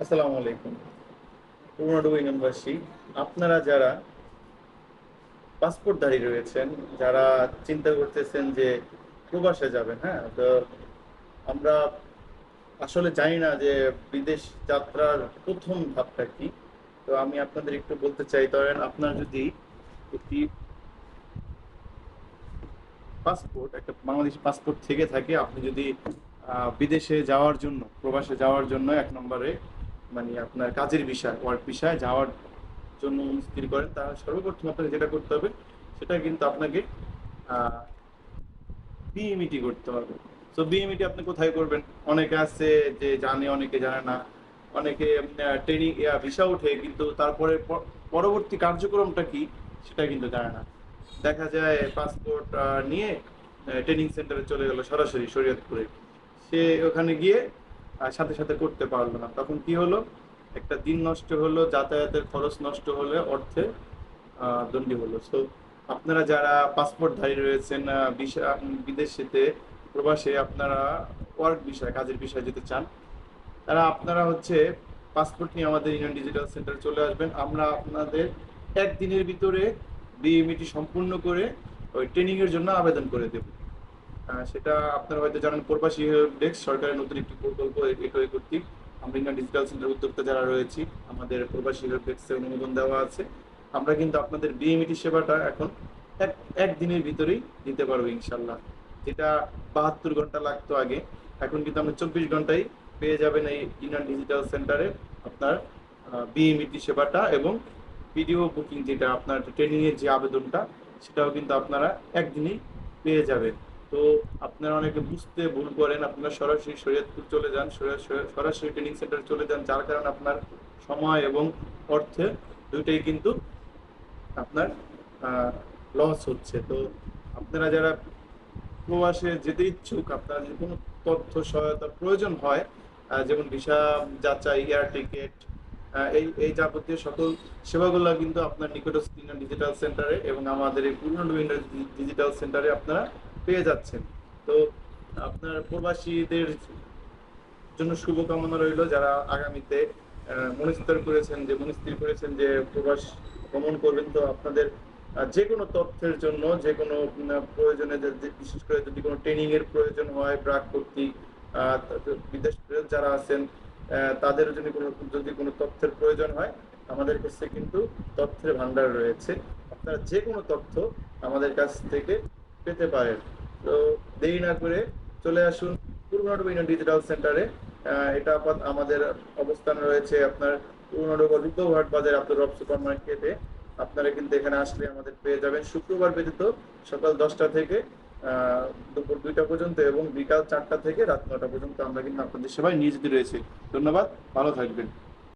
আসসালামু আলাইকুম। পুরনো ইউনিয়নবাসী, আপনারা যারা পাসপোর্টধারী রয়েছেন, যারা চিন্তা করতেছেন যে প্রবাসে যাবেন, হ্যাঁ, তো আমরা আসলে জানি না যে বিদেশ যাত্রার প্রথম ধাপটা কি। তো আমি আপনাদের একটু বলতে চাই, ধরেন আপনার যদি একটি পাসপোর্ট, একটা বাংলাদেশি পাসপোর্ট থেকে থাকে, আপনি যদি বিদেশে যাওয়ার জন্য, প্রবাসে যাওয়ার জন্য এক নম্বরে মানে আপনার কাজের বিষয়, ওয়ার্ক বিষয়ে যাওয়ার জন্য স্থির করেন, তাহলে সর্বপ্রথম আপনাকে যেটা করতে হবে সেটা কিন্তু আপনাকে বিএমইটি করতে হবে। তো বিএমইটি আপনি কোথায় করবেন? অনেকে আছে যে জানে, অনেকে জানে না। অনেকে ট্রেনিং ভিসা উঠে, কিন্তু তারপরে পরবর্তী কার্যক্রমটা কি সেটা কিন্তু জানে না। দেখা যায় পাসপোর্ট নিয়ে ট্রেনিং সেন্টারে চলে গেল সরাসরি শরীয়তপুরে। সে ওখানে গিয়ে সাথে সাথে করতে পারলো না, তখন কি হলো? একটা দিন নষ্ট হলো, যাতায়াতের খরচ নষ্ট হলে অর্থে দণ্ডী হলো। সো আপনারা যারা পাসপোর্টধারী রয়েছেন, বিদেশেতে, প্রবাসে আপনারা ওয়ার্ক বিষয়, কাজের বিষয়ে যেতে চান, তারা আপনারা হচ্ছে পাসপোর্ট নিয়ে আমাদের ইউনিয়ন ডিজিটাল সেন্টারে চলে আসবেন। আমরা আপনাদের একদিনের ভিতরে বিএমইটি সম্পূর্ণ করে ওই ট্রেনিং এর জন্য আবেদন করে দেব। সেটা আপনারা হয়তো জানেন, প্রবাসী হেল্প ডেস্ক সরকারের নতুন একটি প্রকল্প, এটাই কর্তৃক আমরা ইন্ডিয়ান ডিজিটাল সেন্টার উদ্যোক্তা যারা রয়েছি, আমাদের প্রবাসী হেল্প ডেস্কের অনুমোদন দেওয়া আছে। আমরা কিন্তু আপনাদের বিএমইটি সেবাটা এখন এক একদিনের ভিতরেই দিতে পারবো ইনশাল্লাহ। যেটা 72 ঘন্টা লাগতো আগে, এখন কিন্তু আমরা 24 ঘন্টায় পেয়ে যাবেন এই ইন্ডিয়ান ডিজিটাল সেন্টারে আপনার বিএমইটি সেবাটা, এবং ভিডিও বুকিং, যেটা আপনার ট্রেনিং এর যে আবেদনটা, সেটাও কিন্তু আপনারা একদিনেই পেয়ে যাবেন। তো আপনারা অনেকে বুঝতে ভুল করেন, আপনারা সরাসরি শরীয়তপুর চলে যান, সরাসরি ট্রেনিং সেন্টারে চলে যান, যার কারণে আপনার সময় এবং অর্থে দুইটাই কিন্তু আপনার লস হচ্ছে। তো আপনারা যারা প্রবাসে যেতে ইচ্ছুক, আপনারা যদি কোনো তথ্য সহায়তা প্রয়োজন হয়, যেমন ভিসা যাচাই, এয়ার টিকেট, এই এই যাবতীয় সকল সেবাগুলো কিন্তু আপনার নিকটস্থ ডিজিটাল সেন্টারে এবং আমাদের এই পুরনো ডিজিটাল সেন্টারে আপনারা পেয়ে যাচ্ছেন। তো আপনার প্রবাসীদের জন্য শুভকামনা রইল, যারা আগামীতে মনস্থির করেছেন যে প্রবাস ভ্রমণ করবেন। তো আপনাদের যে কোনো তথ্যের জন্য, যে কোনো প্রয়োজনে, বিশেষ করে যদি কোনো ট্রেনিং এর প্রয়োজন হয়, ব্রাক কর্তৃক বিদেশ ফেরত যারা আছেন, তাদের যদি কোনো তথ্যের প্রয়োজন হয়, আমাদের কাছে কিন্তু তথ্যের ভান্ডার রয়েছে। আপনারা যে কোনো তথ্য আমাদের কাছ থেকে পেতে পারেন। তো দেরি না করে চলে আসুন পুরনো ডিজিটাল সেন্টারে। এটা আমাদের অবস্থান রয়েছে আপনার পুরনো রূপঘাট বাজার আব্দুর রব সুপার মার্কেটে। আপনারা কিন্তু এখানে আসলে আমাদের পেয়ে যাবেন শুক্রবার ব্যতীত সকাল 10টা থেকে দুপুর 2টা পর্যন্ত, এবং বিকাল 4টা থেকে রাত 9টা পর্যন্ত আমরা কিন্তু আপনাদের সেবায় নিয়োজিত রয়েছি। ধন্যবাদ, ভালো থাকবেন।